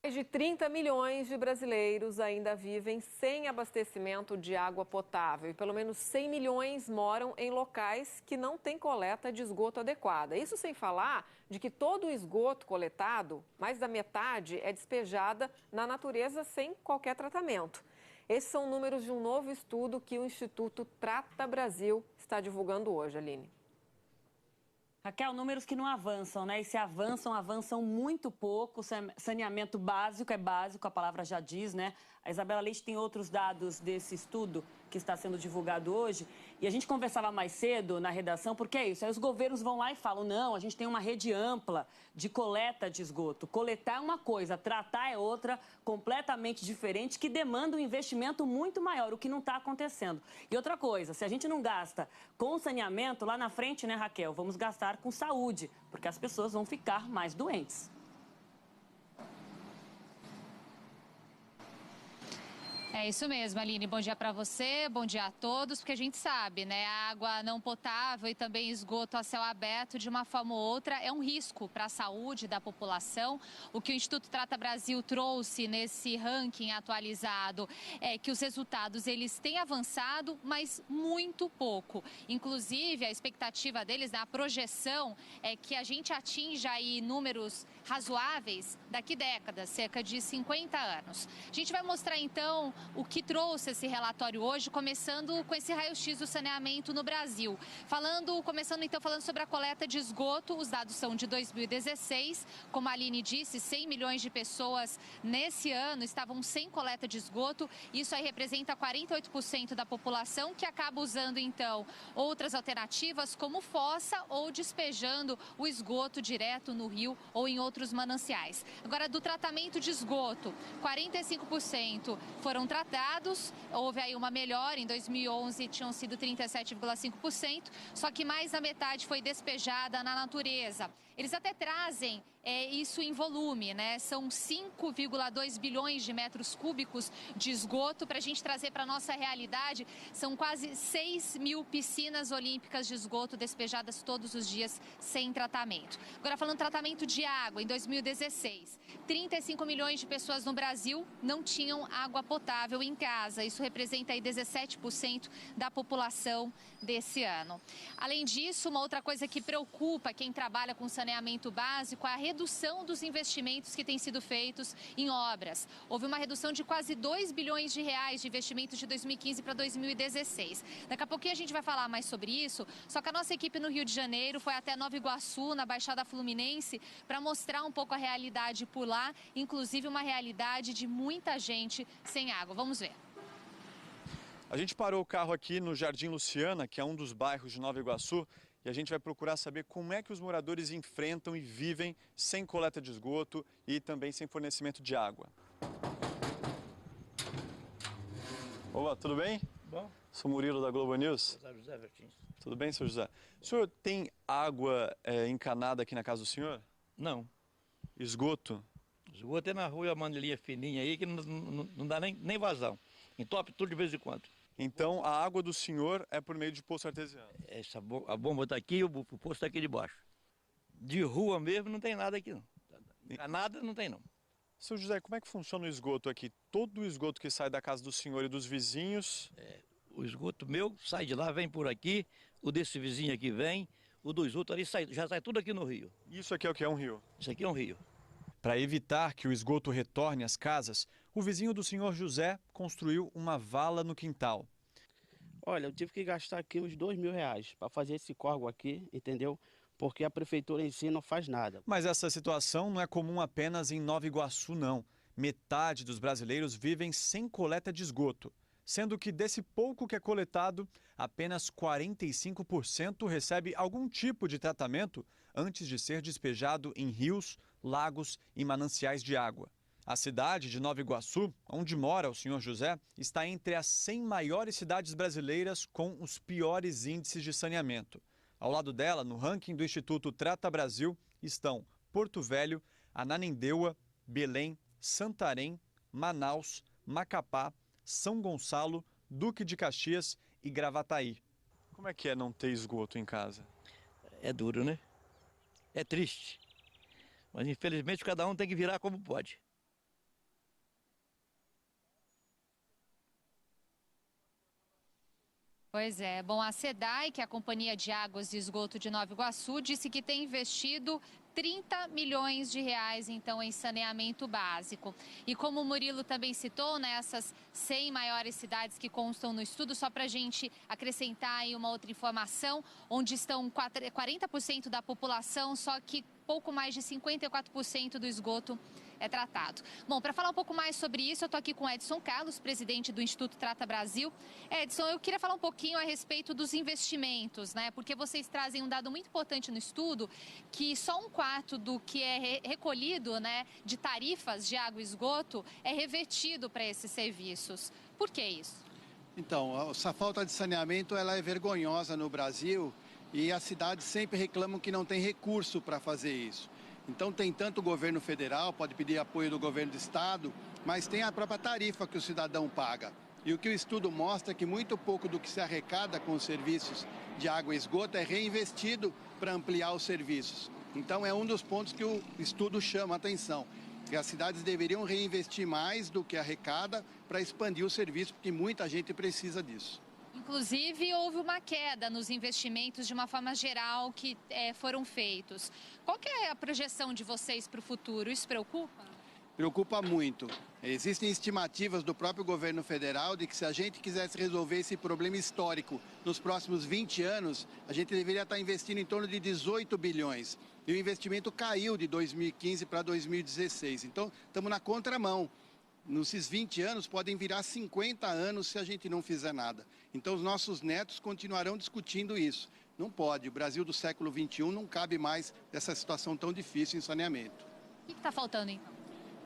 Mais de 30 milhões de brasileiros ainda vivem sem abastecimento de água potável e pelo menos 100 milhões moram em locais que não têm coleta de esgoto adequada. Isso sem falar de que todo o esgoto coletado, mais da metade, é despejada na natureza sem qualquer tratamento. Esses são números de um novo estudo que o Instituto Trata Brasil está divulgando hoje, Aline. Raquel, números que não avançam, né? E se avançam, avançam muito pouco. Saneamento básico é básico, a palavra já diz, né? A Isabela Leite tem outros dados desse estudo que está sendo divulgado hoje. E a gente conversava mais cedo na redação, porque é isso. Aí os governos vão lá e falam, não, a gente tem uma rede ampla de coleta de esgoto. Coletar é uma coisa, tratar é outra, completamente diferente, que demanda um investimento muito maior, o que não está acontecendo. E outra coisa, se a gente não gasta com saneamento, lá na frente, né, Raquel, vamos gastar com saúde, porque as pessoas vão ficar mais doentes. É isso mesmo, Aline. Bom dia para você, bom dia a todos, porque a gente sabe, né? A água não potável e também esgoto a céu aberto, de uma forma ou outra, é um risco para a saúde da população. O que o Instituto Trata Brasil trouxe nesse ranking atualizado é que os resultados, eles têm avançado, mas muito pouco. Inclusive, a expectativa deles, né, a projeção, é que a gente atinja aí números razoáveis daqui décadas, cerca de 50 anos. A gente vai mostrar, então, o que trouxe esse relatório hoje, começando com esse raio-x do saneamento no Brasil. Começando então falando sobre a coleta de esgoto, os dados são de 2016. Como a Aline disse, 100 milhões de pessoas nesse ano estavam sem coleta de esgoto. Isso aí representa 48% da população, que acaba usando então outras alternativas como fossa ou despejando o esgoto direto no rio ou em outros mananciais. Agora, do tratamento de esgoto, 45% foram tratados, houve aí uma melhora, em 2011 tinham sido 37,5%, só que mais da metade foi despejada na natureza. Eles até trazem isso em volume, né? São 5,2 bilhões de metros cúbicos de esgoto. Para a gente trazer para a nossa realidade, são quase 6 mil piscinas olímpicas de esgoto despejadas todos os dias sem tratamento. Agora, falando tratamento de água, em 2016, 35 milhões de pessoas no Brasil não tinham água potável em casa. Isso representa aí 17% da população desse ano. Além disso, uma outra coisa que preocupa quem trabalha com saneamento básico é a redução dos investimentos que têm sido feitos em obras. Houve uma redução de quase 2 bilhões de reais de investimentos de 2015 para 2016. Daqui a pouquinho a gente vai falar mais sobre isso, só que a nossa equipe no Rio de Janeiro foi até Nova Iguaçu, na Baixada Fluminense, para mostrar um pouco a realidade por lá, inclusive uma realidade de muita gente sem água. Vamos ver. A gente parou o carro aqui no Jardim Luciana, que é um dos bairros de Nova Iguaçu, e a gente vai procurar saber como é que os moradores enfrentam e vivem sem coleta de esgoto e também sem fornecimento de água. Olá, tudo bem? Bom. Sou Murilo da Globo News. José Vertins. Tudo bem, senhor José? O senhor tem água encanada aqui na casa do senhor? Não. Esgoto? Esgoto é na rua, a manelinha fininha aí, que não dá nem vazão. Entope tudo de vez em quando. Então, a água do senhor é por meio de poço artesiano? A bomba está aqui, o poço está aqui debaixo. De rua mesmo não tem nada aqui, não. Nada não tem, não. Seu José, como é que funciona o esgoto aqui? Todo o esgoto que sai da casa do senhor e dos vizinhos... O esgoto meu sai de lá, vem por aqui, o desse vizinho aqui vem, o dos outros ali já sai tudo aqui no rio. Isso aqui é o que? É um rio? Isso aqui é um rio. Para evitar que o esgoto retorne às casas, o vizinho do senhor José construiu uma vala no quintal. Olha, eu tive que gastar aqui uns R$2.000 para fazer esse córrego aqui, entendeu? Porque a prefeitura em si não faz nada. Mas essa situação não é comum apenas em Nova Iguaçu, não. Metade dos brasileiros vivem sem coleta de esgoto, sendo que desse pouco que é coletado, apenas 45% recebe algum tipo de tratamento antes de ser despejado em rios, lagos e mananciais de água. A cidade de Nova Iguaçu, onde mora o senhor José, está entre as 100 maiores cidades brasileiras com os piores índices de saneamento. Ao lado dela, no ranking do Instituto Trata Brasil, estão Porto Velho, Ananindeua, Belém, Santarém, Manaus, Macapá, São Gonçalo, Duque de Caxias e Gravataí. Como é que é não ter esgoto em casa? É duro, né? É triste. Mas infelizmente cada um tem que virar como pode. Pois é. Bom, a SEDAI, que é a Companhia de Águas e Esgoto de Nova Iguaçu, disse que tem investido 30 milhões de reais, então, em saneamento básico. E como o Murilo também citou, né, essas 100 maiores cidades que constam no estudo, só para a gente acrescentar aí uma outra informação, onde estão 40% da população, só que pouco mais de 54% do esgoto é tratado. Bom, para falar um pouco mais sobre isso, eu estou aqui com Edson Carlos, presidente do Instituto Trata Brasil. Edson, eu queria falar um pouquinho a respeito dos investimentos, né? Porque vocês trazem um dado muito importante no estudo, que só 1/4 do que é recolhido, né, de tarifas de água e esgoto é revertido para esses serviços. Por que isso? Então, essa falta de saneamento ela é vergonhosa no Brasil e as cidades sempre reclamam que não tem recurso para fazer isso. Então tem tanto o governo federal, pode pedir apoio do governo do estado, mas tem a própria tarifa que o cidadão paga. E o que o estudo mostra é que muito pouco do que se arrecada com os serviços de água e esgoto é reinvestido para ampliar os serviços. Então é um dos pontos que o estudo chama a atenção, que as cidades deveriam reinvestir mais do que arrecada para expandir o serviço, porque muita gente precisa disso. Inclusive, houve uma queda nos investimentos de uma forma geral que foram feitos. Qual que é a projeção de vocês para o futuro? Isso preocupa? Preocupa muito. Existem estimativas do próprio governo federal de que se a gente quisesse resolver esse problema histórico nos próximos 20 anos, a gente deveria estar investindo em torno de 18 bilhões. E o investimento caiu de 2015 para 2016. Então, estamos na contramão. Nesses 20 anos podem virar 50 anos se a gente não fizer nada. Então os nossos netos continuarão discutindo isso. Não pode, o Brasil do século XXI não cabe mais dessa situação tão difícil em saneamento. O que está faltando, então?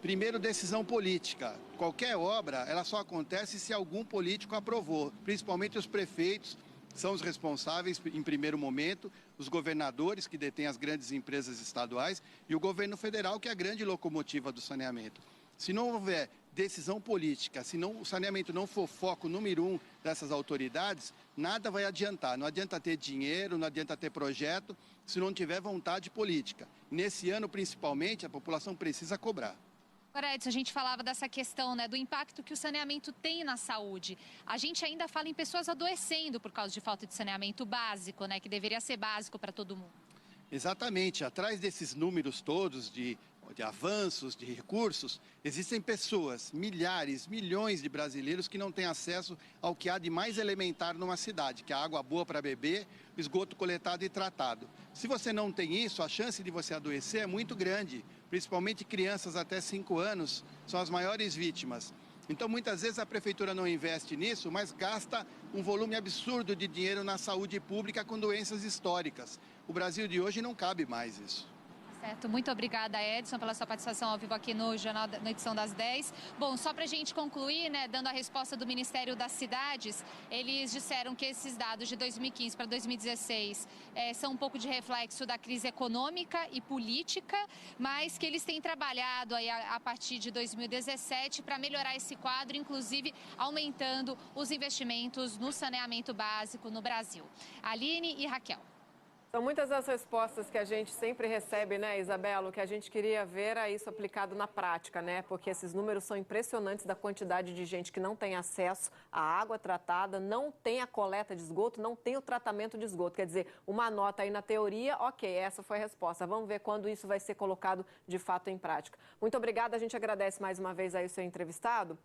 Primeiro, decisão política. Qualquer obra, ela só acontece se algum político aprovou, principalmente os prefeitos, são os responsáveis em primeiro momento, os governadores que detêm as grandes empresas estaduais e o governo federal, que é a grande locomotiva do saneamento. Se não houver decisão política, se o saneamento não for foco número 1 dessas autoridades, nada vai adiantar. Não adianta ter dinheiro, não adianta ter projeto, se não tiver vontade política. Nesse ano, principalmente, a população precisa cobrar. Agora, Edson, a gente falava dessa questão, né, do impacto que o saneamento tem na saúde. A gente ainda fala em pessoas adoecendo por causa de falta de saneamento básico, né, que deveria ser básico para todo mundo. Exatamente. Atrás desses números todos de avanços, de recursos, existem pessoas, milhares, milhões de brasileiros que não têm acesso ao que há de mais elementar numa cidade, que é a água boa para beber, o esgoto coletado e tratado. Se você não tem isso, a chance de você adoecer é muito grande, principalmente crianças até 5 anos são as maiores vítimas. Então, muitas vezes a prefeitura não investe nisso, mas gasta um volume absurdo de dinheiro na saúde pública com doenças históricas. O Brasil de hoje não cabe mais isso. Certo, muito obrigada, Edson, pela sua participação ao vivo aqui no Jornal, na edição das 10. Bom, só para a gente concluir, né, dando a resposta do Ministério das Cidades, eles disseram que esses dados de 2015 para 2016 são um pouco de reflexo da crise econômica e política, mas que eles têm trabalhado aí a partir de 2017 para melhorar esse quadro, inclusive aumentando os investimentos no saneamento básico no Brasil. Aline e Raquel. São muitas as respostas que a gente sempre recebe, né, Isabela? O que a gente queria ver é isso aplicado na prática, né? Porque esses números são impressionantes da quantidade de gente que não tem acesso à água tratada, não tem a coleta de esgoto, não tem o tratamento de esgoto. Quer dizer, uma nota aí na teoria, ok, essa foi a resposta. Vamos ver quando isso vai ser colocado de fato em prática. Muito obrigada, a gente agradece mais uma vez aí o seu entrevistado.